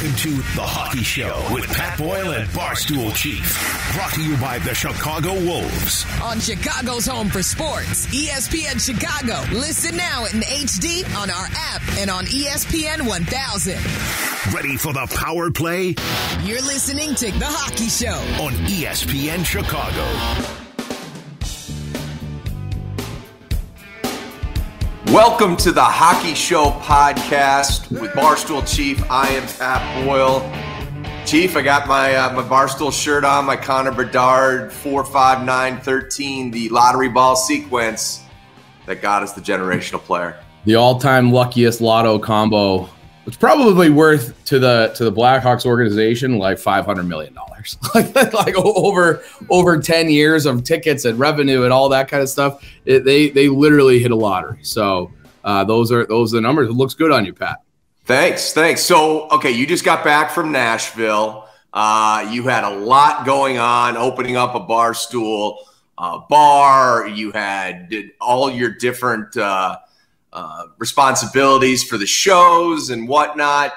Welcome to The Hockey Show with Pat Boyle and Barstool Chief. Brought to you by the Chicago Wolves. On Chicago's home for sports, ESPN Chicago. Listen now in HD on our app and on ESPN 1000. Ready for the power play? You're listening to The Hockey Show on ESPN Chicago. Welcome to the Hockey Show podcast with Barstool Chief. I am Pat Boyle. Chief, I got my Barstool shirt on, my Connor Bedard 4-5-9-13, the lottery ball sequence that got us the generational player. The all-time luckiest lotto combo. It's probably worth to the Blackhawks organization like $500 million, like over 10 years of tickets and revenue and all that kind of stuff. They literally hit a lottery. So those are the numbers. It looks good on you, Pat. Thanks. So okay, you just got back from Nashville. You had a lot going on, opening up a Barstool bar. You did all your different responsibilities for the shows and whatnot.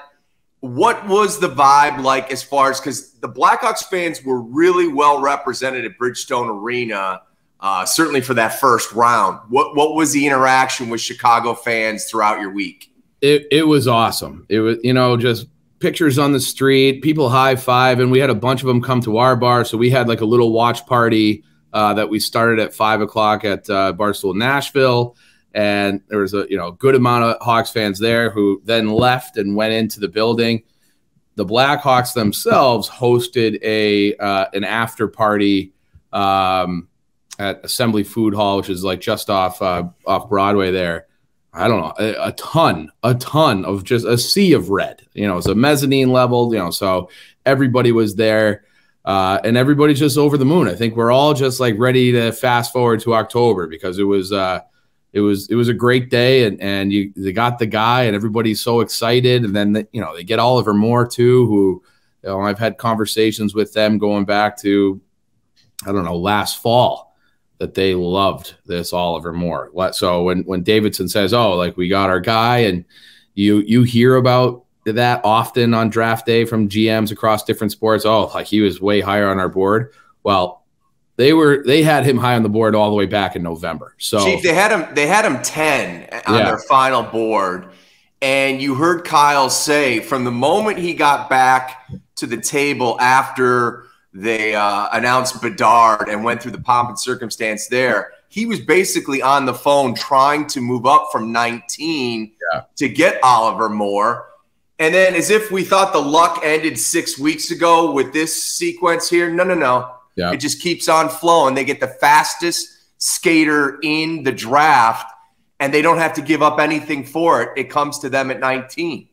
What was the vibe like as far as, because the Blackhawks fans were really well represented at Bridgestone Arena, certainly for that first round. What was the interaction with Chicago fans throughout your week? It was awesome. It was, just pictures on the street, people high-five, and we had a bunch of them come to our bar. So we had like a little watch party that we started at 5 o'clock at Barstool Nashville. And there was a good amount of Hawks fans there who then left and went into the building. The Blackhawks themselves hosted an after party at Assembly Food Hall, which is like just off Broadway there. I don't know, a ton of just a sea of red. It's a mezzanine level. So everybody was there, and everybody's just over the moon. I think we're all just like ready to fast forward to October because it was a great day, and they got the guy, and everybody's so excited. And then they get Oliver Moore too, who I've had conversations with them going back to last fall, that they loved this Oliver Moore. So when Davidson says, "Oh, like we got our guy," and you hear about that often on draft day from GMs across different sports. Oh, like he was way higher on our board. Well, They had him high on the board all the way back in November. So Chief, they had him 10 on their final board. And you heard Kyle say from the moment he got back to the table after they announced Bedard and went through the pomp and circumstance there, he was basically on the phone trying to move up from 19 to get Oliver Moore. And then, as if we thought the luck ended 6 weeks ago with this sequence here, no. Yeah. It just keeps on flowing. They get the fastest skater in the draft, and they don't have to give up anything for it. It comes to them at 19.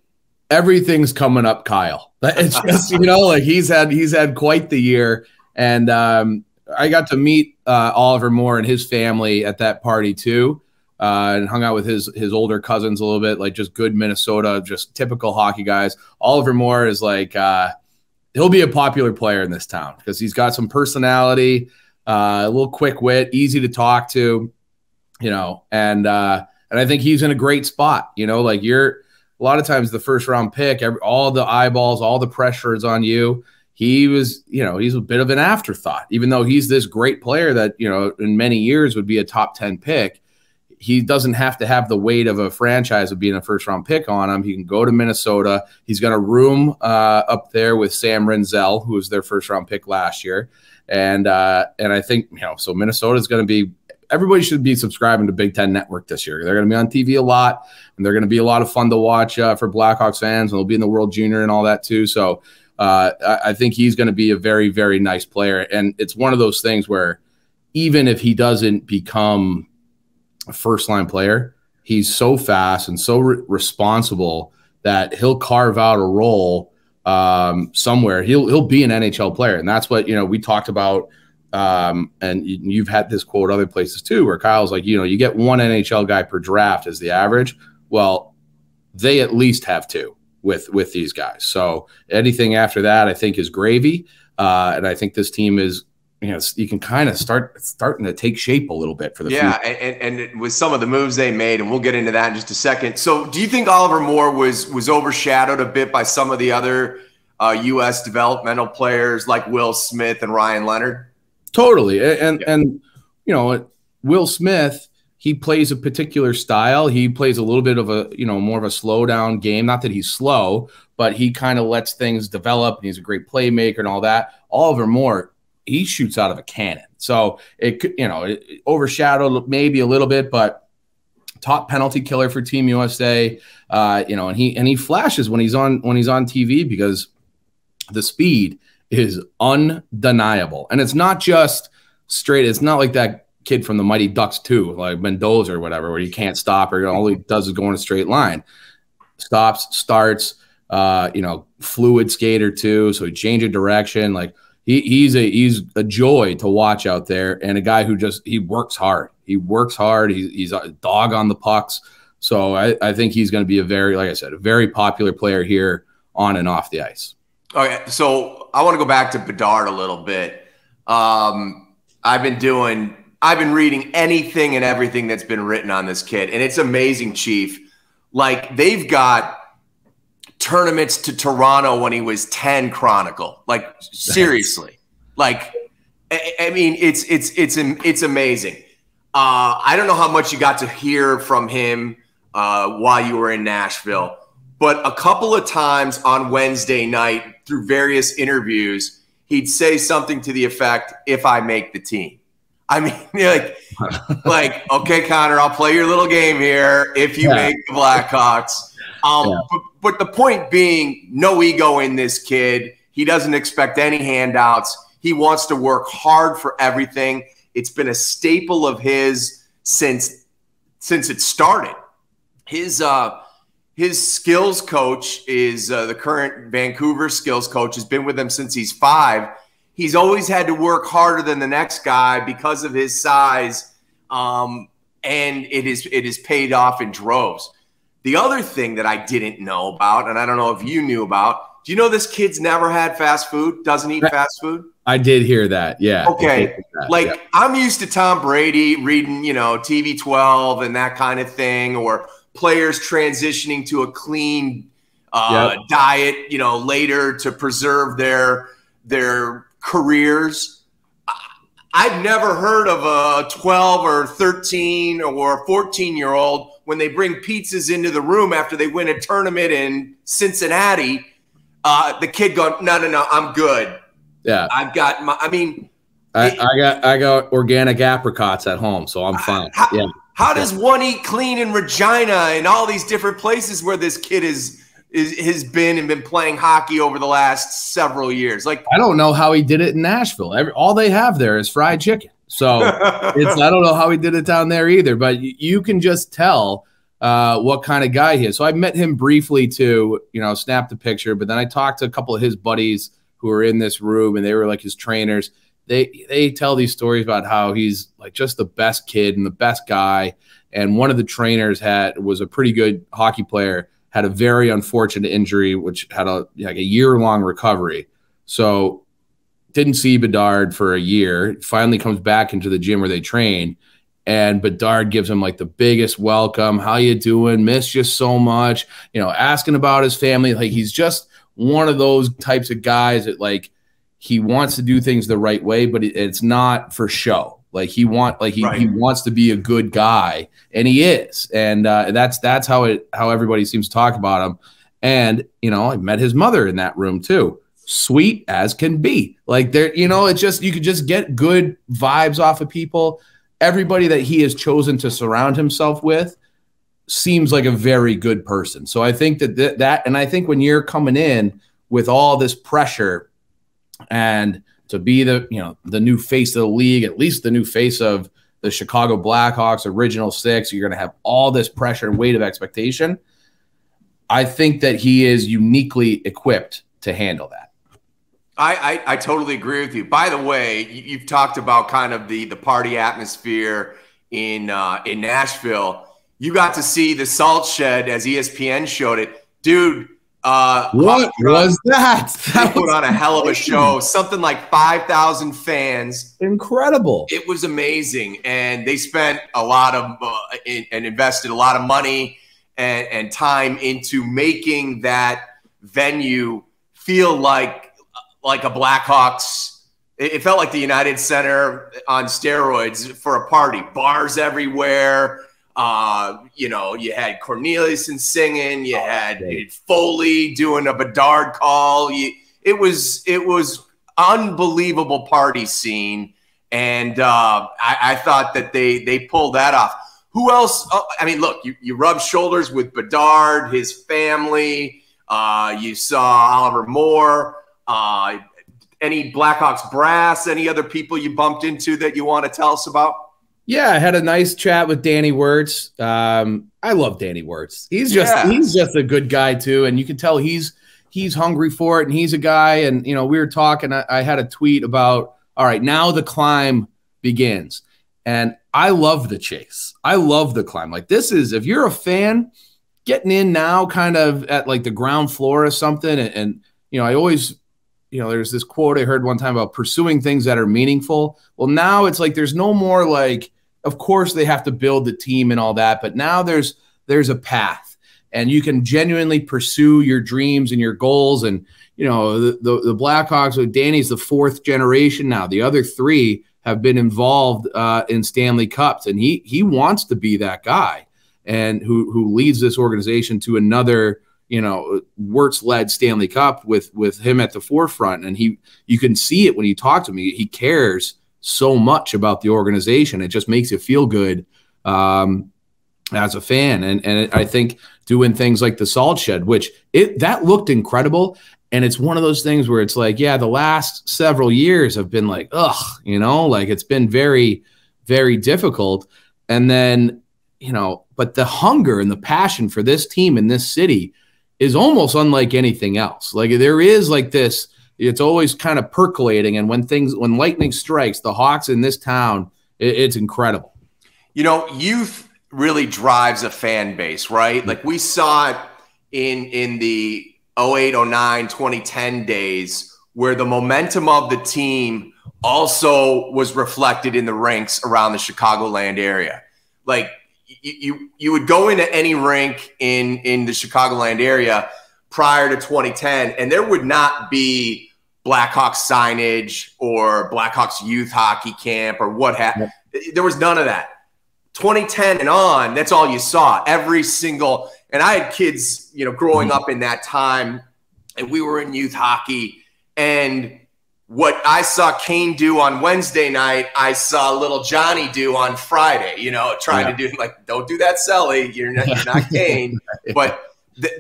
Everything's coming up, Kyle. It's just, like he's had quite the year. And I got to meet Oliver Moore and his family at that party too, and hung out with his older cousins a little bit, like just good Minnesota, just typical hockey guys. Oliver Moore is like he'll be a popular player in this town because he's got some personality, a little quick wit, easy to talk to, and I think he's in a great spot. Like a lot of times the first round pick, all the eyeballs, all the pressure is on you. He was, he's a bit of an afterthought, even though he's this great player that, in many years would be a top 10 pick. He doesn't have to have the weight of a franchise of being a first-round pick on him. He can go to Minnesota. He's got a room up there with Sam Renzel, who was their first-round pick last year. And I think, so Minnesota's going to be – everybody should be subscribing to Big Ten Network this year. They're going to be on TV a lot, and they're going to be a lot of fun to watch for Blackhawks fans, and they'll be in the World Junior and all that too. So I think he's going to be a very, very nice player. And it's one of those things where even if he doesn't become – a first-line player, he's so fast and so responsible that he'll carve out a role somewhere. He'll be an NHL player, and that's what we talked about. And you've had this quote other places too, where Kyle's like, you get one NHL guy per draft as the average. Well, they at least have two with these guys. So anything after that, I think, is gravy. And I think this team is you can kind of starting to take shape a little bit for the future. And with some of the moves they made, and we'll get into that in just a second. So do you think Oliver Moore was overshadowed a bit by some of the other U.S. developmental players like Will Smith and Ryan Leonard? Totally. And Will Smith, he plays a particular style. He plays a little bit of a, more of a slow down game. Not that he's slow, but he kind of lets things develop, and he's a great playmaker and all that. Oliver Moore, he shoots out of a cannon. So it overshadowed maybe a little bit, but top penalty killer for Team USA. And he flashes when he's on TV, because the speed is undeniable. And it's not just straight. It's not like that kid from the Mighty Ducks 2, like Mendoza or whatever, where you can't stop, or all he does is go in a straight line. Stops, starts, fluid skater too. So he changes direction. Like he's a joy to watch out there, and a guy who he works hard. He works hard. He's a dog on the pucks. So I think he's going to be a very popular player here on and off the ice. Okay, so I want to go back to Bedard a little bit. I've been reading anything and everything that's been written on this kid, and it's amazing, Chief. Like, they've got tournaments to Toronto when he was 10 chronicle. Like, seriously. Like, I mean, it's amazing. I don't know how much you got to hear from him while you were in Nashville, but a couple of times on Wednesday night through various interviews, he'd say something to the effect, "If I make the team." I mean, like, okay, Connor, I'll play your little game here if you make the Blackhawks. But the point being, no ego in this kid. He doesn't expect any handouts. He wants to work hard for everything. It's been a staple of his since it started. His skills coach is the current Vancouver skills coach, has been with him since he's 5. He's always had to work harder than the next guy because of his size, and it is paid off in droves. The other thing that I didn't know about, and I don't know if you knew about, do you know this kid's never had fast food, doesn't eat fast food? I did hear that, yeah. Okay, I'm used to Tom Brady reading, TV 12 and that kind of thing, or players transitioning to a clean diet, later to preserve their careers. I've never heard of a 12 or 13 or 14-year-old when they bring pizzas into the room after they win a tournament in Cincinnati, the kid going, no, I'm good. Yeah. I've got I got organic apricots at home, so I'm fine. How does one eat clean in Regina and all these different places where this kid has been playing hockey over the last several years? Like, I don't know how he did it in Nashville. All they have there is fried chicken. So I don't know how he did it down there either, but you can just tell what kind of guy he is. So I met him briefly to, snap the picture, but then I talked to a couple of his buddies who were in this room, and they were like his trainers. They tell these stories about how he's like just the best kid and the best guy. And one of the trainers was a pretty good hockey player, had a very unfortunate injury, which had a year-long recovery. So didn't see Bedard for a year, finally comes back into the gym where they train, and Bedard gives him like the biggest welcome. How you doing? Miss you so much. Asking about his family. Like, he's just one of those types of guys that, like, he wants to do things the right way, but it's not for show. Like, he wants to be a good guy, and he is. And that's how everybody seems to talk about him. And, I met his mother in that room too. Sweet as can be. Like, there, it's just, you could just get good vibes off of people. Everybody that he has chosen to surround himself with seems like a very good person. So I think that and I think when you're coming in with all this pressure and to be the new face of the league, at least the new face of the Chicago Blackhawks, original 6, you're going to have all this pressure and weight of expectation. I think that he is uniquely equipped to handle that. I totally agree with you. By the way, you've talked about kind of the party atmosphere in Nashville. You got to see the salt shed as ESPN showed it. Dude, What was that? They put on a hell of a show. Something like 5,000 fans. Incredible. It was amazing, and they spent a lot of and invested a lot of money and time into making that venue feel like a Blackhawks. It felt like the United Center on steroids for a party. Bars everywhere. You had Corneliuson singing. You had Foley doing a Bedard call. It was unbelievable party scene, and I thought that they pulled that off. Who else? Oh, I mean, look, you rub shoulders with Bedard, his family. You saw Oliver Moore. Any Blackhawks brass? Any other people you bumped into that you want to tell us about? Yeah, I had a nice chat with Danny Wirtz. I love Danny Wirtz. He's just a good guy too, and you can tell he's hungry for it, and he's a guy. And we were talking. I had a tweet about, all right, now the climb begins, and I love the chase. I love the climb. Like, this is, if you're a fan, getting in now, kind of at like the ground floor or something. And I always, there's this quote I heard one time about pursuing things that are meaningful. Well, now it's like there's no more like, of course they have to build the team and all that, but now there's a path, and you can genuinely pursue your dreams and your goals. And the Blackhawks, Danny's the fourth generation now. The other three have been involved in Stanley Cups, and he wants to be that guy, and who leads this organization to another Wirtz-led Stanley Cup with him at the forefront. And you can see it when you talk to him. He cares so much about the organization. It just makes you feel good as a fan. And I think doing things like the Salt Shed, which that looked incredible. And it's one of those things where it's like, yeah, the last several years have been like, like it's been very, very difficult. And then, but the hunger and the passion for this team in this city is almost unlike anything else. Like, there is like this, it's always kind of percolating. And when lightning strikes, the Hawks in this town, it's incredible. Youth really drives a fan base, right? Like, we saw it in the 08, 09, 2010 days, where the momentum of the team also was reflected in the rinks around the Chicagoland area. Like, you would go into any rink in the Chicagoland area prior to 2010, and there would not be Blackhawks signage or Blackhawks youth hockey camp or what have. There was none of that. 2010 and on, that's all you saw. Every single, and I had kids, growing up in that time, and we were in youth hockey, and what I saw Kane do on Wednesday night, I saw little Johnny do on Friday, trying to do, like, don't do that, Selly. You're not Kane. But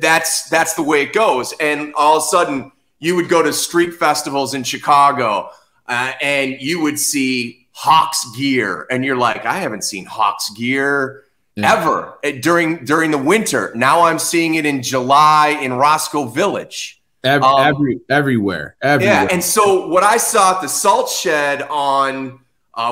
that's the way it goes. And all of a sudden, you would go to street festivals in Chicago, and you would see Hawks gear. And you're like, I haven't seen Hawks gear ever during the winter. Now I'm seeing it in July in Roscoe Village. Everywhere. Yeah, and so what I saw at the Salt Shed on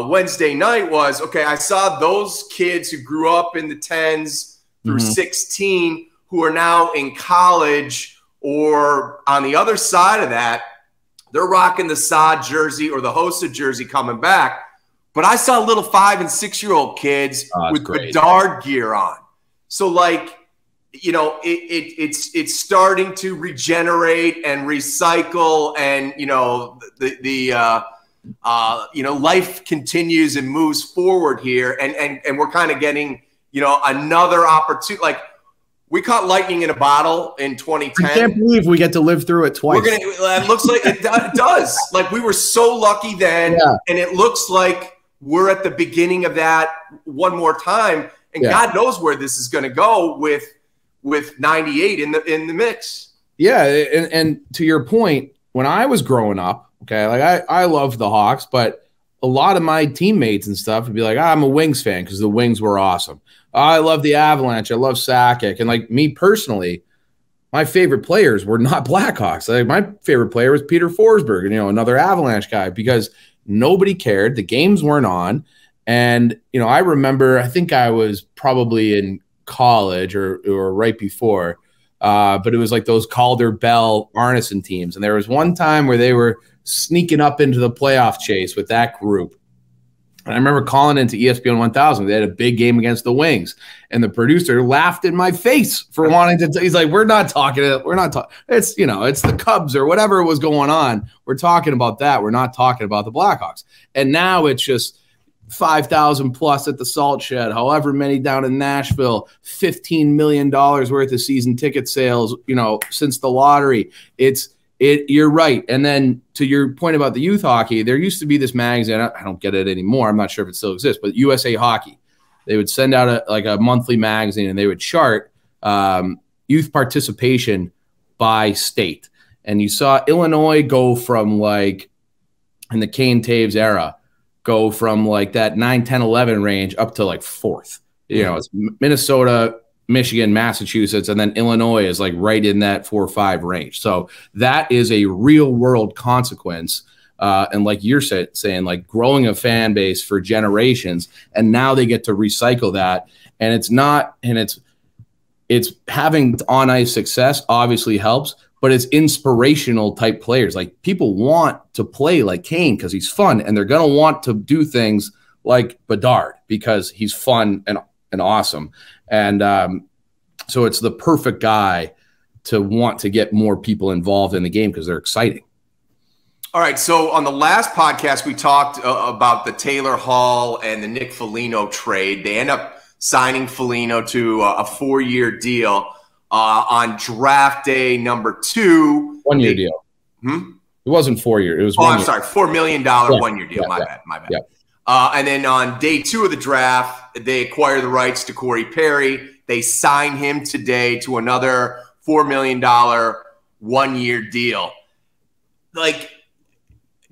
Wednesday night was, okay, I saw those kids who grew up in the 10s through 16 who are now in college, or on the other side of that, they're rocking the Saad jersey or the Hossa jersey coming back. But I saw little 5- and 6-year-old kids with Bedard gear on. So, like, it's starting to regenerate and recycle, and life continues and moves forward here, and we're kind of getting another opportunity. Like, we caught lightning in a bottle in 2010. I can't believe we get to live through it twice. It looks like it does. Like, we were so lucky then, and it looks like we're at the beginning of that one more time. And God knows where this is going to go with 98 in the mix. Yeah, and to your point, when I was growing up, okay, like I love the Hawks, but a lot of my teammates and stuff would be like, I'm a Wings fan because the Wings were awesome. I love the Avalanche. I love Sakic. And like me personally, my favorite players were not Blackhawks. Like, my favorite player was Peter Forsberg, and another Avalanche guy, because nobody cared. The games weren't on. And I remember, I think I was probably in college or right before, but it was like those Calder, Bell, Arneson teams. And there was one time where they were sneaking up into the playoff chase with that group. And I remember calling into ESPN 1000. They had a big game against the Wings. And the producer laughed in my face for wanting to. He's like, we're not talking. It's, it's the Cubs or whatever was going on. We're talking about that. We're not talking about the Blackhawks. And now it's just 5,000 plus at the Salt Shed, however many down in Nashville, $15 million worth of season ticket sales, since the lottery. You're right. And then to your point about the youth hockey, there used to be this magazine. I don't get it anymore. I'm not sure if it still exists, but USA Hockey. They would send out a monthly magazine, and they would chart youth participation by state. And you saw Illinois go from in the Kane Taves era, go from that 9, 10, 11 range up to 4th. It's Minnesota, Michigan, Massachusetts, and then Illinois is right in that 4 or 5 range. So that is a real world consequence. And like you're saying, growing a fan base for generations, and now they get to recycle that. And it's having on ice success obviously helps, but it's inspirational type players. People want to play like Kane because he's fun, and they're going to want to do things like Bedard because he's fun and awesome. And so it's the perfect guy to want to get more people involved in the game because they're exciting. All right. So on the last podcast, we talked about the Taylor Hall and the Nick Foligno trade. They end up signing Foligno to a 4-year deal on draft day number 2. 1 year deal. It wasn't 4 years. It was I'm sorry, $4 million 1 year deal. My bad. Yeah. And then on day 2 of the draft, they acquire the rights to Corey Perry. They sign him today to another $4 million 1 year deal.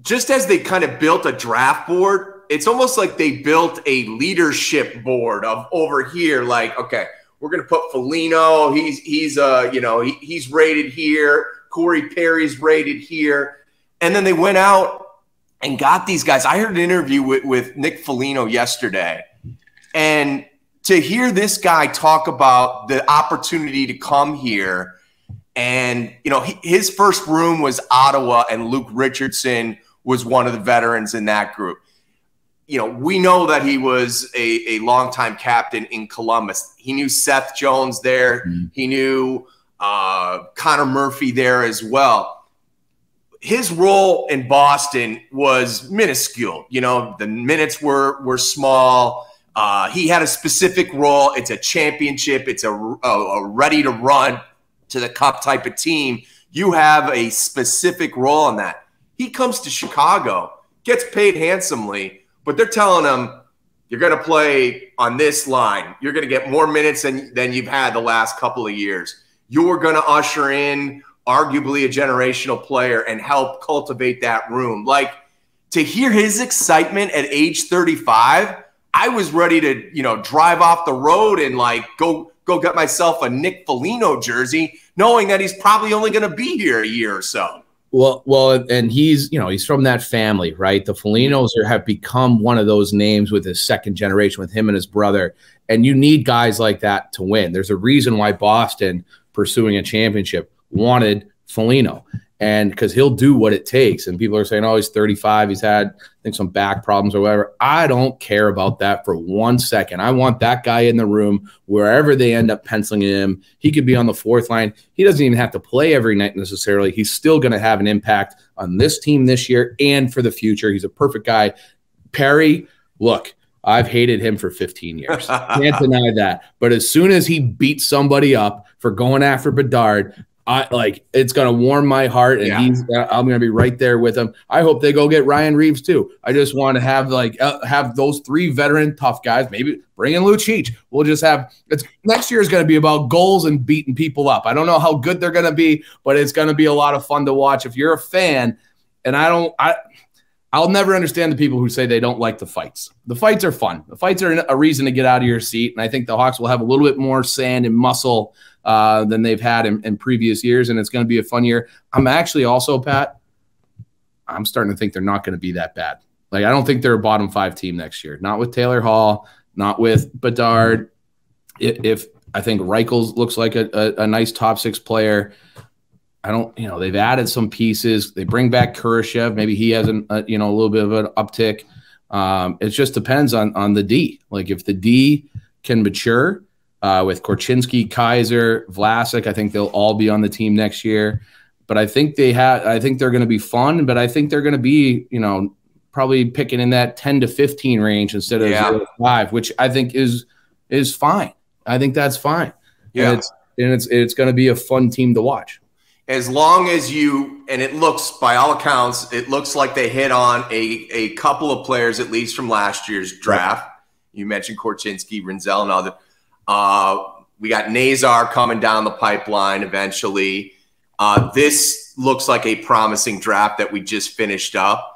Just as they kind of built a draft board, it's almost like they built a leadership board of over here. Okay, we're going to put Foligno. He's rated here. Corey Perry's rated here. And then they went out and got these guys. I heard an interview with Nick Foligno yesterday, and to hear this guy talk about the opportunity to come here, and his first room was Ottawa, and Luke Richardson was one of the veterans in that group. We know that he was a longtime captain in Columbus. He knew Seth Jones there. He knew Connor Murphy there as well. His role in Boston was minuscule. The minutes were small. He had a specific role. It's a championship. It's a ready to run to the cup type of team. You have a specific role in that. He comes to Chicago, gets paid handsomely, but they're telling him, you're going to play on this line. You're going to get more minutes than you've had the last couple of years. You're going to usher in arguably a generational player and help cultivate that room. To hear his excitement at age 35, I was ready to, drive off the road and go get myself a Nick Foligno jersey, knowing that he's probably only going to be here a year or so. Well, and he's from that family, right? The Folignos have become one of those names with his second generation, with him and his brother. And you need guys like that to win. There's a reason why Boston, pursuing a championship, wanted Foligno, and because he'll do what it takes. And people are saying, oh, he's 35. He's had, I think, some back problems or whatever. I don't care about that for 1 second. I want that guy in the room wherever they end up penciling him. He could be on the 4th line. He doesn't even have to play every night necessarily. He's still going to have an impact on this team this year and for the future. He's a perfect guy. Perry, look, I've hated him for 15 years. Can't deny that. But as soon as he beats somebody up for going after Bedard, it's going to warm my heart, and I'm going to be right there with him. I hope they go get Ryan Reeves too. I just want to have have those 3 veteran tough guys. Maybe bring in Lucic. We'll just have next year is going to be about goals and beating people up. I don't know how good they're going to be, but it's going to be a lot of fun to watch if you're a fan. And I'll never understand the people who say they don't like the fights. The fights are fun. The fights are a reason to get out of your seat, and I think the Hawks will have a little bit more sand and muscle than they've had in previous years, and it's going to be a fun year. I'm actually also, Pat, I'm starting to think they're not going to be that bad. I don't think they're a bottom 5 team next year. Not with Taylor Hall, not with Bedard. If I think Reichel looks like a nice top 6 player. I don't, they've added some pieces. They bring back Kurashev. Maybe he has a little bit of an uptick. It just depends on the D. Like if the D can mature with Korchinski, Kaiser, Vlasic, I think they'll all be on the team next year. But I think they're going to be fun, but I think they're going to be, probably picking in that 10 to 15 range instead of 0 to 5, which I think is fine. I think that's fine. Yeah. And it's going to be a fun team to watch. As long as and it looks, by all accounts, it looks like they hit on a couple of players, at least from last year's draft. Right. You mentioned Korchinski, Rinzel, and other. We got Nazar coming down the pipeline eventually. This looks like a promising draft that we just finished up.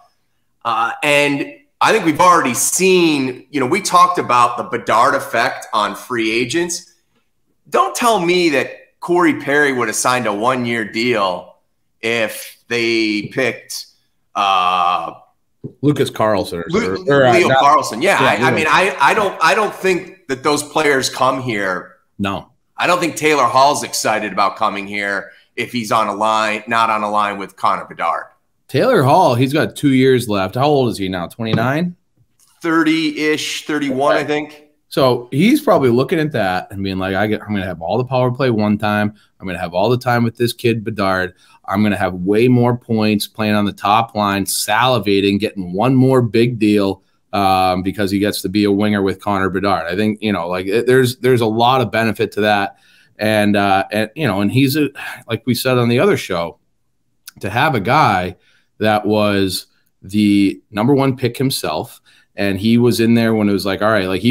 And I think we've already seen, we talked about the Bedard effect on free agents. Don't tell me that Corey Perry would have signed a 1-year deal if they picked Lucas Carlson or Leo Carlson. Yeah, I don't think that those players come here. No, I don't think Taylor Hall's excited about coming here if he's not on a line with Connor Bedard. Taylor Hall, he's got 2 years left. How old is he now? 29? 30-ish, 31, I think. So he's probably looking at that and being like, I'm going to have all the power play one time. I'm going to have all the time with this kid, Bedard. I'm going to have way more points playing on the top line, salivating, getting one more big deal because he gets to be a winger with Connor Bedard. I think, there's a lot of benefit to that. And he's like we said on the other show, to have a guy that was the number 1 pick himself. And he was in there when it was like, all right, like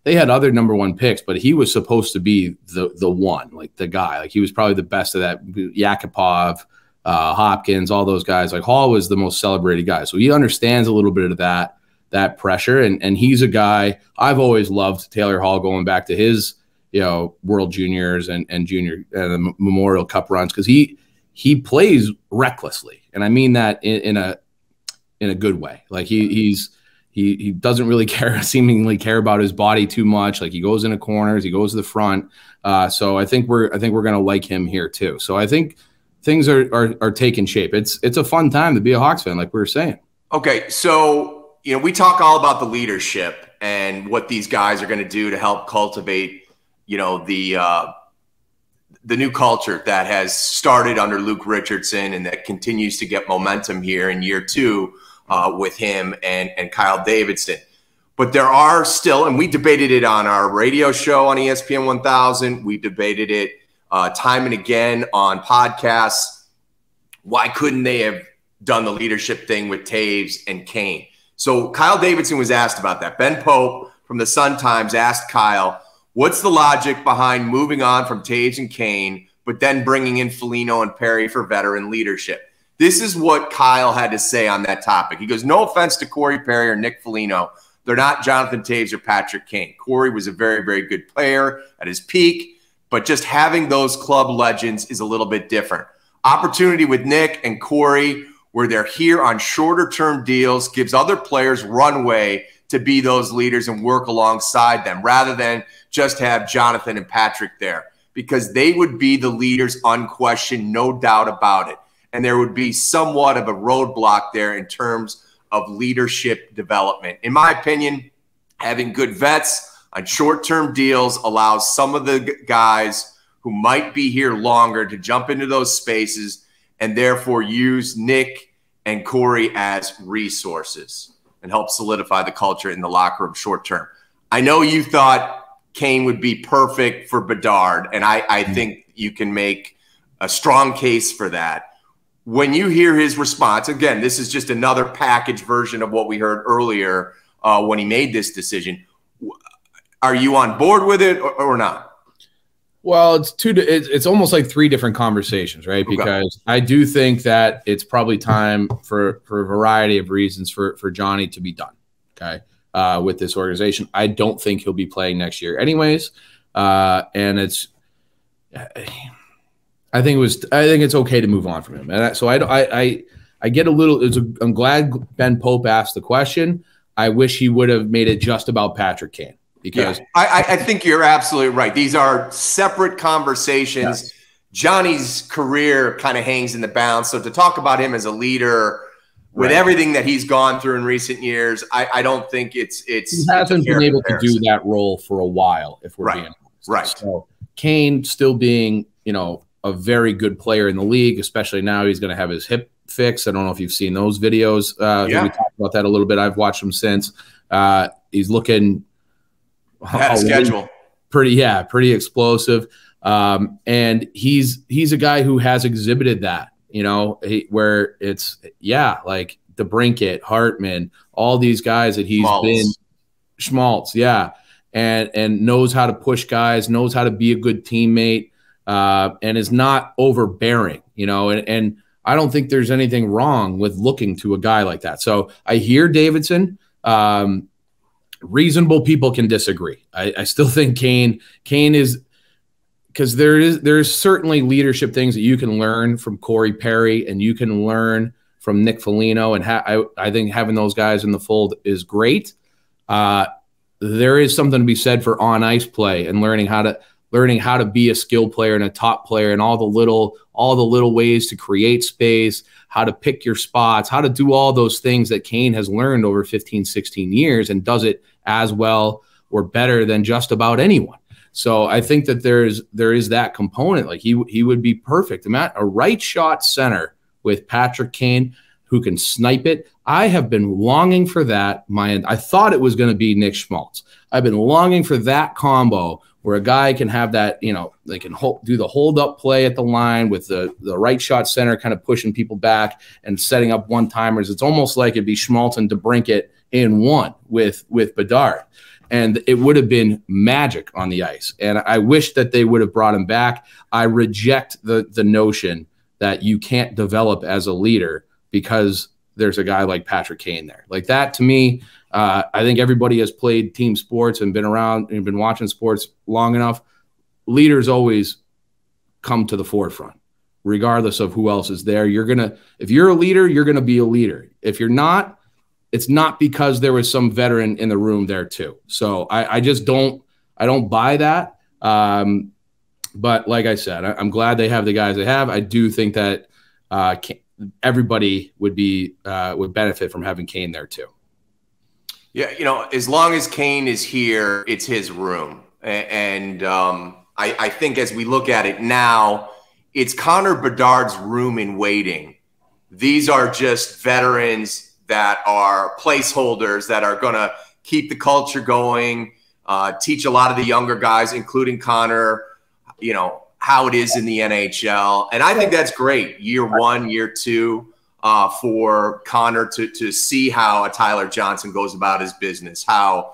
they had other number 1 picks, but he was supposed to be the one, like the guy, like he was probably the best of that. Yakupov, Hopkins, all those guys. Like Hall was the most celebrated guy. So he understands a little bit of that pressure. And he's a guy, I've always loved Taylor Hall going back to his, World Juniors and junior and Memorial Cup runs. Cause he plays recklessly. And I mean that in a good way. Like he doesn't really seemingly care about his body too much. Like he goes into corners, he goes to the front. So I think we're going to like him here too. So I think things are taking shape. It's a fun time to be a Hawks fan, like we were saying. Okay. So, we talk all about the leadership and what these guys are going to do to help cultivate, the new culture that has started under Luke Richardson and that continues to get momentum here in year 2 with him and Kyle Davidson. But there are still, and we debated it on our radio show on ESPN 1000. We debated it time and again on podcasts. Why couldn't they have done the leadership thing with Taves and Kane? So Kyle Davidson was asked about that. Ben Pope from the Sun-Times asked Kyle, what's the logic behind moving on from Taves and Kane, but then bringing in Foligno and Perry for veteran leadership? This is what Kyle had to say on that topic. He goes, no offense to Corey Perry or Nick Foligno. They're not Jonathan Taves or Patrick Kane. Corey was a very, very good player at his peak, but just having those club legends is a little bit different. Opportunity with Nick and Corey, where they're here on shorter-term deals, gives other players runway to be those leaders and work alongside them rather than just have Jonathan and Patrick there, because they would be the leaders unquestioned, no doubt about it. And there would be somewhat of a roadblock there in terms of leadership development. In my opinion, having good vets on short-term deals allows some of the guys who might be here longer to jump into those spaces and therefore use Nick and Corey as resources and help solidify the culture in the locker room short-term. I know you thought Kane would be perfect for Bedard, and I think you can make a strong case for that. When you hear his response, again, this is just another packaged version of what we heard earlier when he made this decision. Are you on board with it or not? Well, it's almost like 3 different conversations, right? Okay. Because I do think that it's probably time for a variety of reasons for Johnny to be done, okay, with this organization. I don't think he'll be playing next year anyways, and I think it's okay to move on from him. And so I get a little – I'm glad Ben Pope asked the question. I wish he would have made it just about Patrick Kane, because I think you're absolutely right. These are separate conversations. Yes. Johnny's career kind of hangs in the balance. So to talk about him as a leader with everything that he's gone through in recent years, I don't think he hasn't been able to do that role for a while, if we're being honest. Right. So Kane still being, a very good player in the league, especially now he's going to have his hip fixed. I don't know if you've seen those videos. We talked about that a little bit. I've watched them since. He's looking schedule pretty explosive. And he's a guy who has exhibited that, where it's like DeBrincat, Hartman, all these guys that he's been Schmaltz, and knows how to push guys, knows how to be a good teammate, and is not overbearing, and I don't think there's anything wrong with looking to a guy like that. So I hear Davidson. Reasonable people can disagree. I still think Kane is, because there's certainly leadership things that you can learn from Corey Perry and you can learn from Nick Foligno, and I think having those guys in the fold is great. There is something to be said for on ice play and learning how to be a skill player and a top player, and all the little ways to create space, how to pick your spots, how to do all those things that Kane has learned over 15, 16 years and does it as well or better than just about anyone. So I think that there is that component. Like he would be perfect. A right shot center with Patrick Kane who can snipe it. I have been longing for that. I thought it was going to be Nick Schmaltz. I've been longing for that combo where a guy can have that, they can do the hold up play at the line with the right shot center kind of pushing people back and setting up one-timers. It's almost like it'd be Schmaltz and DeBrincat in one with Bedard. And it would have been magic on the ice. And I wish that they would have brought him back. I reject the notion that you can't develop as a leader because there's a guy like Patrick Kane there. Like that, to me, I think everybody has played team sports and been around and been watching sports long enough. Leaders always come to the forefront, regardless of who else is there. If you're a leader, you're going to be a leader. If you're not, it's not because there was some veteran in the room there too. So I just don't buy that. But like I said, I'm glad they have the guys they have. I do think that everybody would benefit from having Kane there too. Yeah, as long as Kane is here, it's his room. And I think as we look at it now, it's Connor Bedard's room in waiting. These are just veterans that are placeholders that are going to keep the culture going, teach a lot of the younger guys, including Connor, how it is in the NHL. And I think that's great. Year one, year two, for Connor to see how a Tyler Johnson goes about his business, how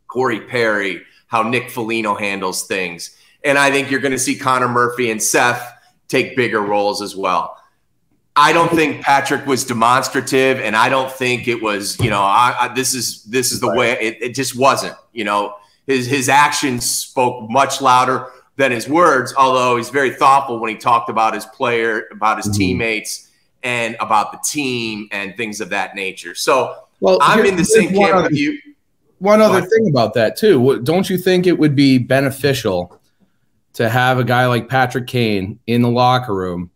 Corey Perry, how Nick Foligno handles things. And I think you're going to see Connor Murphy and Seth take bigger roles as well. I don't think Patrick was demonstrative, and I don't think it was, this is the way it just wasn't, his actions spoke much louder than his words, although he's very thoughtful when he talked about his player, about his teammates, and about the team and things of that nature. So I'm in the same camp with you. One other thing about that too, don't you think it would be beneficial to have a guy like Patrick Kane in the locker room?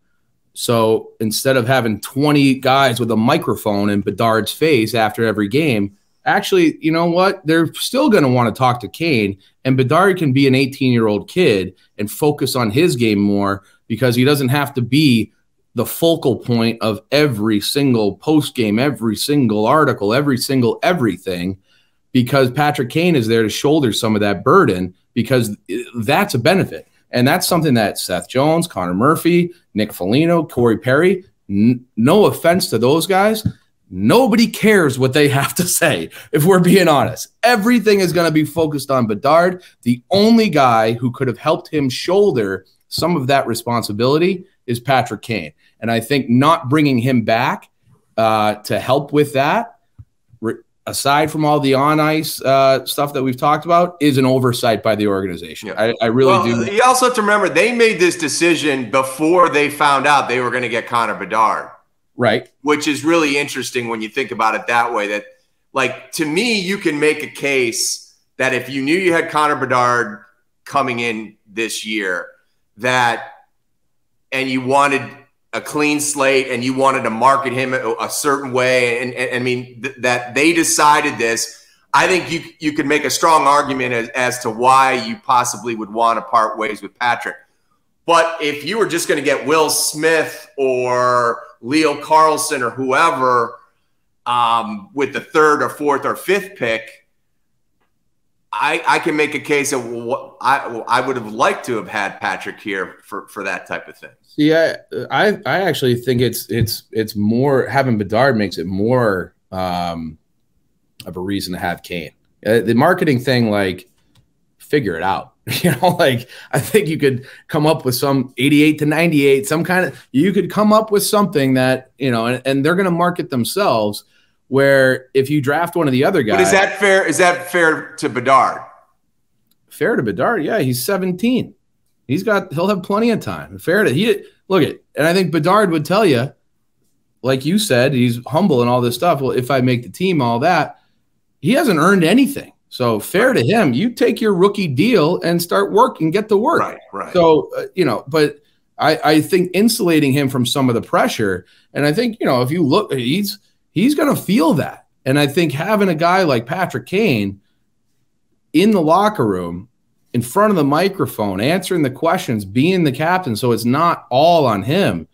So instead of having 20 guys with a microphone in Bedard's face after every game, actually, you know what? They're still going to want to talk to Kane, and Bedard can be an 18-year-old kid and focus on his game more because he doesn't have to be the focal point of every single post game, every single article, every single everything, because Patrick Kane is there to shoulder some of that burden, because that's a benefit. And that's something that Seth Jones, Connor Murphy, Nick Foligno, Corey Perry, no offense to those guys, nobody cares what they have to say, if we're being honest. Everything is going to be focused on Bedard. The only guy who could have helped him shoulder some of that responsibility is Patrick Kane. And I think not bringing him back to help with that, aside from all the on-ice stuff that we've talked about, is an oversight by the organization. Yeah. I really do. You also have to remember, they made this decision before they found out they were going to get Connor Bedard. Right. Which is really interesting when you think about it that way. That, like, to me, you can make a case that if you knew you had Connor Bedard coming in this year, and you wanted a clean slate and you wanted to market him a certain way, and I mean that they decided this, I think you could make a strong argument as to why you possibly would want to part ways with Patrick. But if you were just going to get Will Smith or Leo Carlson or whoever with the third or fourth or fifth pick, I can make a case of what I would have liked to have had Patrick here for that type of thing. Yeah, I actually think it's more, having Bedard makes it more of a reason to have Kane. The marketing thing, like, figure it out. Like, I think you could come up with some 88 to 98, some kind of, you could come up with something that, and they're going to market themselves, where if you draft one of the other guys. But is that fair? Is that fair to Bedard? Fair to Bedard? Yeah, he's 17. He'll have plenty of time. Fair to, and I think Bedard would tell you, like you said, he's humble and all this stuff. Well, if I make the team, all that, he hasn't earned anything. So fair to him, you take your rookie deal and start working, get to work. Right. So, but I think insulating him from some of the pressure, and I think, if you look, he's going to feel that. And I think having a guy like Patrick Kane in the locker room, in front of the microphone, answering the questions, being the captain, so it's not all on him,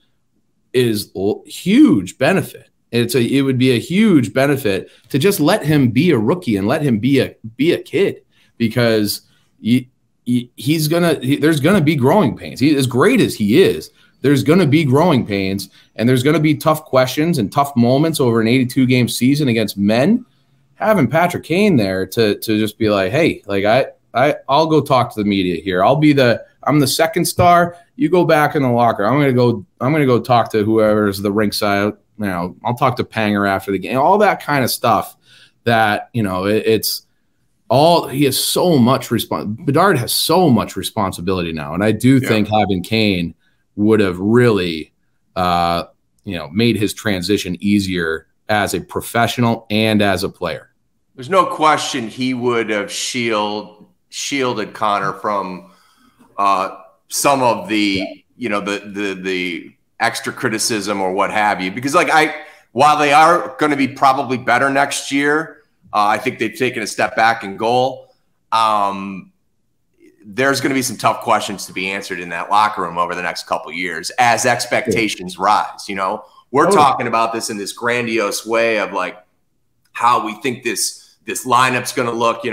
is huge benefit. It would be a huge benefit to just let him be a rookie and let him be a kid, because there's gonna be growing pains. As great as he is, there's gonna be growing pains, and there's gonna be tough questions and tough moments over an 82 game season against men. Having Patrick Kane there to just be like, hey, like I'll go talk to the media here. I'm the second star. You go back in the locker. I'm gonna go talk to whoever's the rink side. I'll talk to Panger after the game, all that kind of stuff that, it's all, he has so much Bedard has so much responsibility now. And I do think having Kane would have really, made his transition easier as a professional and as a player. There's no question he would have shielded Connor from some of the, the extra criticism or what have you, because while they are going to be probably better next year, I think they've taken a step back in goal. There's going to be some tough questions to be answered in that locker room over the next couple of years as expectations rise. We're talking about this in this grandiose way of like how we think this lineup's going to look.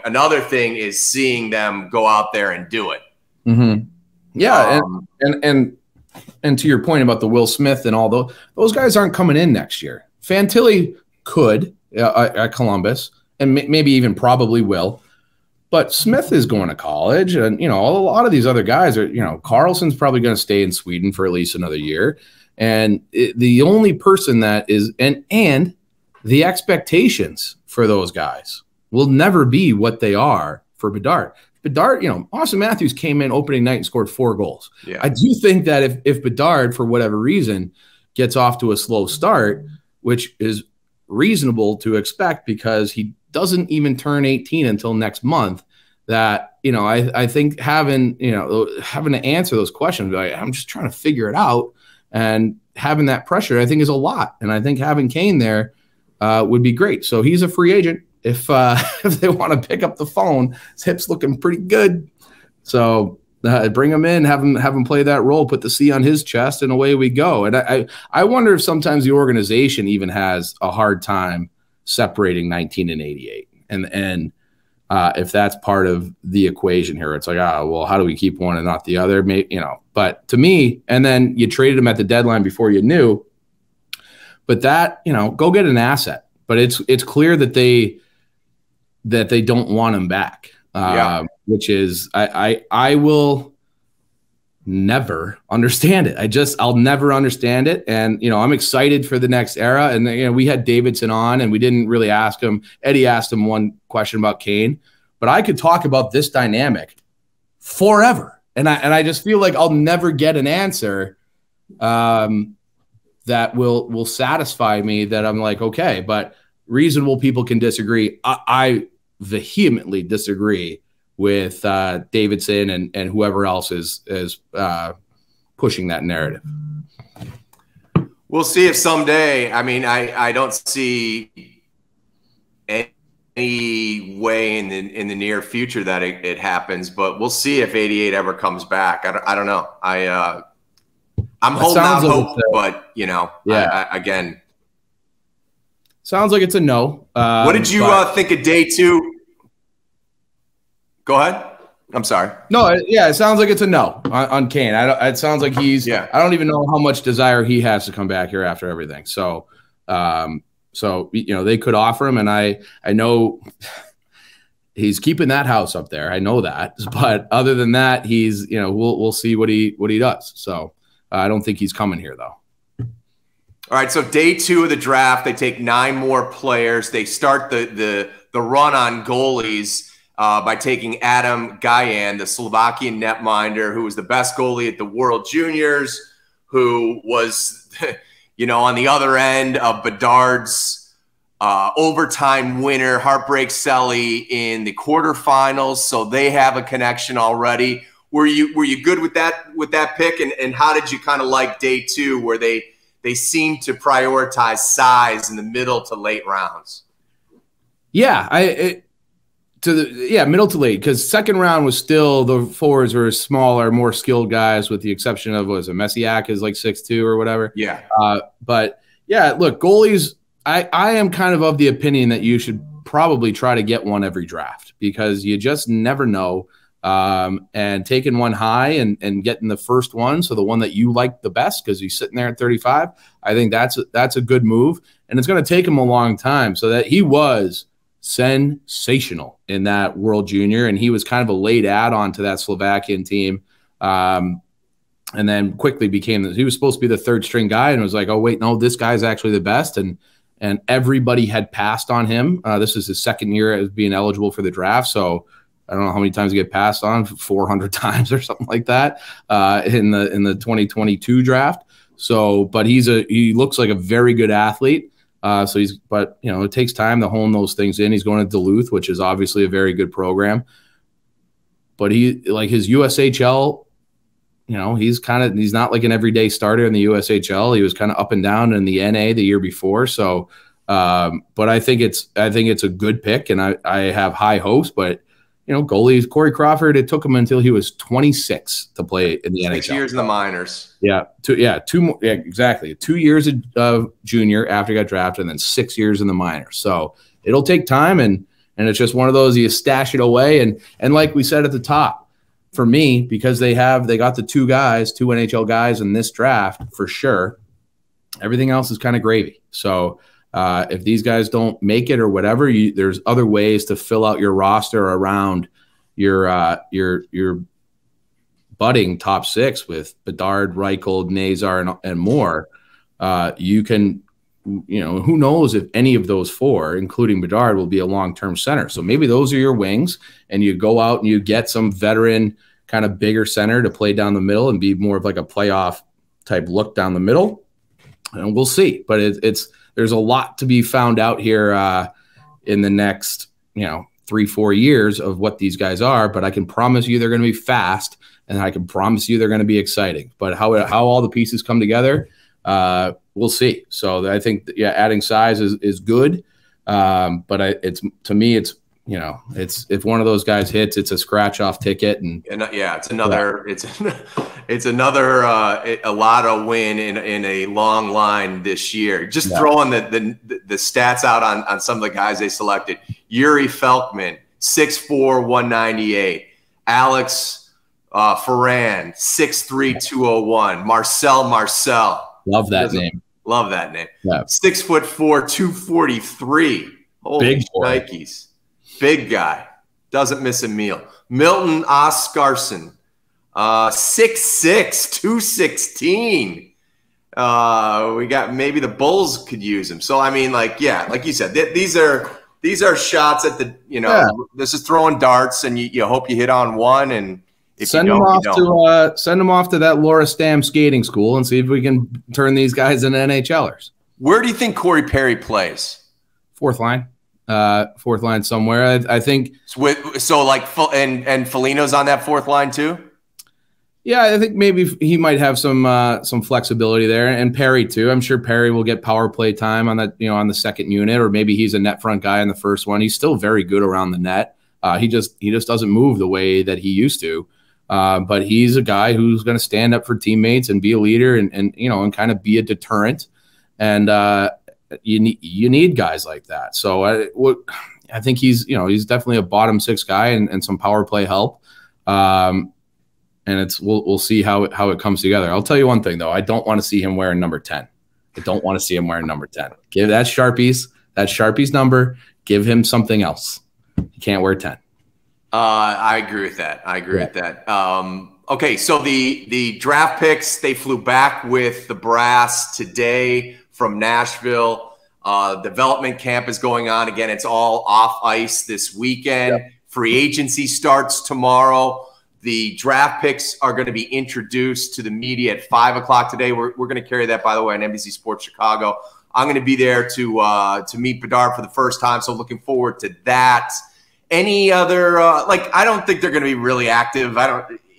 Another thing is seeing them go out there and do it. Mm-hmm. Yeah, and to your point about the Will Smith and all those guys aren't coming in next year. Fantilli could at Columbus, and maybe even probably will. But Smith is going to college, and a lot of these other guys are. Carlson's probably going to stay in Sweden for at least another year. And the only person that is and the expectations for those guys will never be what they are for Bedard. Bedard, Austin Matthews came in opening night and scored 4 goals. Yeah. I do think that if Bedard, for whatever reason, gets off to a slow start, which is reasonable to expect because he doesn't even turn 18 until next month, that, I think having to answer those questions, I'm just trying to figure it out, and having that pressure, I think, is a lot. And I think having Kane there would be great. So he's a free agent. If they want to pick up the phone, his hip's looking pretty good. So bring him in, have him play that role, put the C on his chest, and away we go. And I wonder if sometimes the organization even has a hard time separating 19 and 88. And if that's part of the equation here, it's like, well, how do we keep one and not the other? Maybe, but to me, and then you traded him at the deadline before you knew. But that, go get an asset. But it's clear that they don't want him back, which is I will never understand it. I'll never understand it. And, I'm excited for the next era. And, we had Davidson on and we didn't really ask him. Eddie asked him one question about Kane, but I could talk about this dynamic forever. And I just feel like I'll never get an answer that will satisfy me, that I'm like, okay, but reasonable people can disagree. I vehemently disagree with Davidson and whoever else is pushing that narrative. We'll see if someday. I mean, I don't see any way in the near future that it happens, but we'll see if 88 ever comes back. I don't know. I'm holding out hope, but again, sounds like it's a no. What did you think of day 2? Go ahead. I'm sorry. No, it sounds like it's a no on Kane. It sounds like he's. Yeah. I don't even know how much desire he has to come back here after everything. So, they could offer him, and I know he's keeping that house up there. I know that, but other than that, he's we'll see what he does. So I don't think he's coming here though. All right, so day 2 of the draft, they take 9 more players. They start the run on goalies by taking Adam Gajan, the Slovakian netminder, who was the best goalie at the World Juniors, who was, on the other end of Bedard's overtime winner, Heartbreak Selly, in the quarterfinals. So they have a connection already. Were you good with that pick? And how did you kind of like day 2, where they seem to prioritize size in the middle to late rounds? Yeah, middle to late, because second round was still, the forwards were smaller, more skilled guys, with the exception of, Messiak is like 6'2" or whatever. Yeah. But yeah, look, goalies, I am kind of the opinion that you should probably try to get one every draft, because you just never know. And taking one high and getting the first one, so the one that you like the best because he's sitting there at 35, I think that's a good move. And it's going to take him a long time. So that he was sensational in that World Junior, and he was kind of a late add-on to that Slovakian team. And then quickly he was supposed to be the third string guy, and it was like, oh wait, no, this guy's actually the best. And everybody had passed on him. This is his second year as being eligible for the draft. So I don't know how many times he get passed on, 400 times or something like that in the 2022 draft. So, but he looks like a very good athlete. It takes time to hone those things in. He's going to Duluth, which is obviously a very good program. But his USHL, he's not like an everyday starter in the USHL. He was kind of up and down in the NA the year before. So, but I think it's a good pick, and I have high hopes. But goalies, Corey Crawford, it took him until he was 26 to play in the NHL. 6 years in the minors. Yeah, two more. Yeah, exactly. 2 years of junior after he got drafted, and then 6 years in the minors. So it'll take time, and it's just one of those, you stash it away. And like we said at the top, for me, because they got the two NHL guys in this draft for sure, everything else is kind of gravy. So if these guys don't make it or whatever, there's other ways to fill out your roster around your budding top 6 with Bedard, Reichel, Nazar, and more. You can, who knows if any of those 4, including Bedard, will be a long-term center. So maybe those are your wings, and you go out and you get some veteran kind of bigger center to play down the middle and be more of like a playoff type look down the middle. And we'll see. But there's a lot to be found out here in the next, 3-4 years of what these guys are. But I can promise you they're going to be fast, and I can promise you they're going to be exciting. But how all the pieces come together, we'll see. So I think, adding size is good. But to me, it's if one of those guys hits, it's a scratch off ticket, it's another a lotto win in a long line this year. Just throwing the stats out on some of the guys they selected: Yuri Felkman, 6'4", 198; Alex Ferran, 6'3", 201; Marcel. Love that name. Love that name. Yeah. 6'4", 243. Holy big boy. Nikes. Big guy. Doesn't miss a meal. Milton Oscarsson, 6'6", 216. We got, maybe the Bulls could use him. So, I mean, like you said, these are shots at the, this is throwing darts, and you hope you hit on one, and if send them off to that Laura Stam skating school and see if we can turn these guys into NHLers. Where do you think Corey Perry plays? Fourth line. fourth line somewhere. I think and Foligno's on that fourth line too. Yeah, I think maybe he might have some flexibility there, and Perry too. I'm sure Perry will get power play time on that, on the second unit, or maybe he's a net front guy in the first one. He's still very good around the net. He just doesn't move the way that he used to. But he's a guy who's going to stand up for teammates and be a leader and kind of be a deterrent. And you need guys like that. So I think he's definitely a bottom six guy and some power play help. And we'll see how it comes together. I'll tell you one thing though, I don't want to see him wearing number 10. I don't want to see him wearing number 10. Give that Sharpie's number. Give him something else. He can't wear 10. I agree with that. With that. Okay, so the draft picks, they flew back with the brass today from Nashville. Development camp is going on. Again, it's all off ice this weekend. Yep. Free agency starts tomorrow. The draft picks are going to be introduced to the media at 5 o'clock today. We're going to carry that, by the way, on NBC Sports Chicago. I'm going to be there to meet Bedard for the first time, so looking forward to that. Any other I don't think they're going to be really active.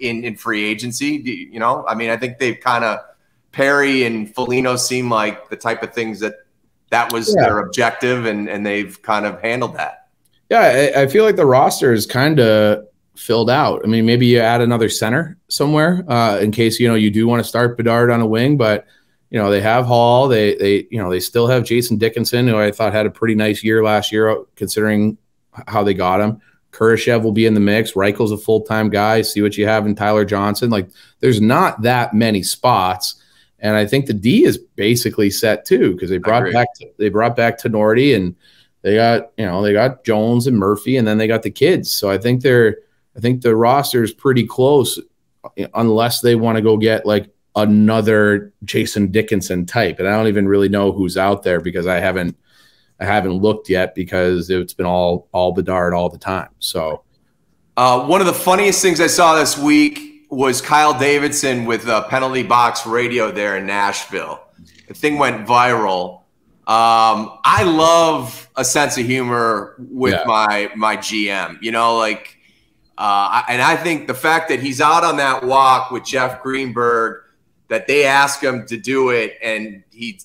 In free agency. I think they've kind of Perry and Foligno seem like the type of things that was their objective, and they've kind of handled that. Yeah, I feel like the roster is kind of filled out. I mean, maybe you add another center somewhere in case you do want to start Bedard on a wing, but they have Hall. They still have Jason Dickinson, who I thought had a pretty nice year last year considering how they got him. Kurashev will be in the mix. Reichel's a full-time guy. See what you have in Tyler Johnson. There's not that many spots, and I think the D is basically set too because they brought back Tenorti, and they got Jones and Murphy, and then they got the kids. So I think the roster is pretty close, unless they want to go get another Jason Dickinson type, and I don't even really know who's out there because I haven't looked yet because it's been all Bedard all the time. So one of the funniest things I saw this week was Kyle Davidson with Penalty Box Radio there in Nashville. The thing went viral. I love a sense of humor with my GM, and I think the fact that he's out on that walk with Jeff Greenberg, that they ask him to do it and he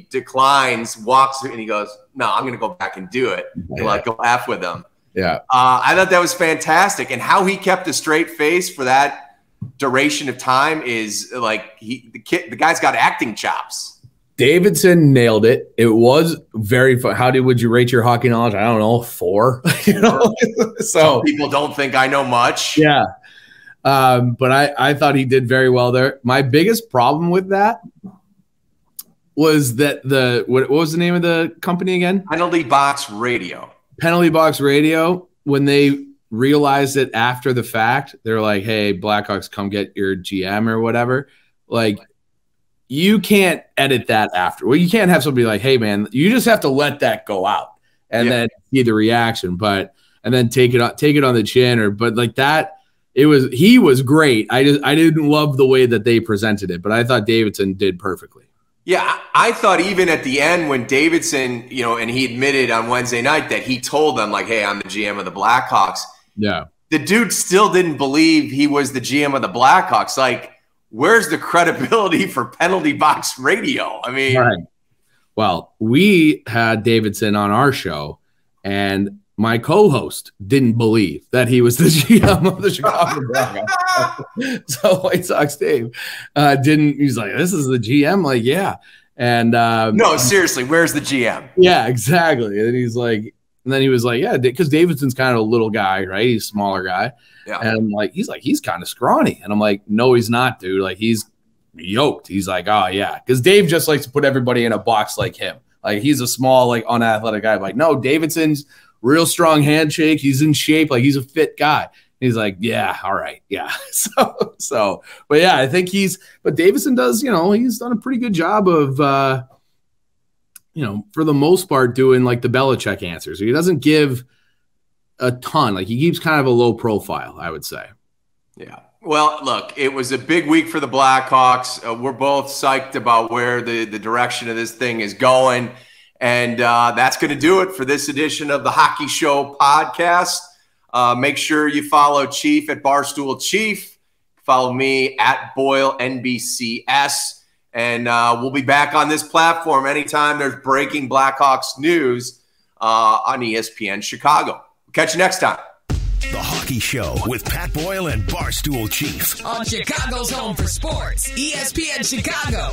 declines, walks, and he goes, "No, I'm going to go back and do it." And go F with him. Yeah. I thought that was fantastic. And how he kept a straight face for that duration of time is the guy's got acting chops. Davidson nailed it. It was very fun. Would you rate your hockey knowledge? I don't know, 4. So some people don't think I know much. Yeah. But I thought he did very well there. My biggest problem with that was that what was the name of the company again? Penalty Box Radio. Penalty Box Radio. When they realized it after the fact, they're like, "Hey, Blackhawks, come get your GM or whatever." You can't edit that after. Well, you can't have somebody like, "Hey, man," you just have to let that go out and then see the reaction, and then take it on the chin he was great. I didn't love the way that they presented it, but I thought Davidson did perfectly. Yeah, I thought even at the end when Davidson, and he admitted on Wednesday night that he told them "Hey, I'm the GM of the Blackhawks." Yeah. The dude still didn't believe he was the GM of the Blackhawks. Where's the credibility for Penalty Box Radio? I mean, right. Well, we had Davidson on our show, and my co-host didn't believe that he was the GM of the Chicago Blackhawks. So White Sox Dave didn't. He's like, "This is the GM." Yeah. And no, seriously, where's the GM? Yeah, exactly. And he's like, and then he was like, "Yeah," because Davidson's kind of a little guy, right? He's a smaller guy. Yeah. And he's kind of scrawny. And I'm like, "No, he's not, dude. He's yoked." He's like, "Oh yeah," because Dave just likes to put everybody in a box like him. He's a small, unathletic guy. I'm no, Davidson's real strong handshake. He's in shape. He's a fit guy. He's like, "Yeah, all right, yeah." But yeah, I think but Davidson does, he's done a pretty good job of, for the most part, doing the Belichick answers. He doesn't give a ton. He keeps kind of a low profile, I would say. Yeah. Well, look, it was a big week for the Blackhawks. We're both psyched about where the direction of this thing is going. And that's going to do it for this edition of the Hockey Show podcast. Make sure you follow Chief at Barstool Chief. Follow me at Boyle NBCS. And we'll be back on this platform anytime there's breaking Blackhawks news on ESPN Chicago. Catch you next time. The Hockey Show with Pat Boyle and Barstool Chief. On Chicago's home for sports, ESPN Chicago.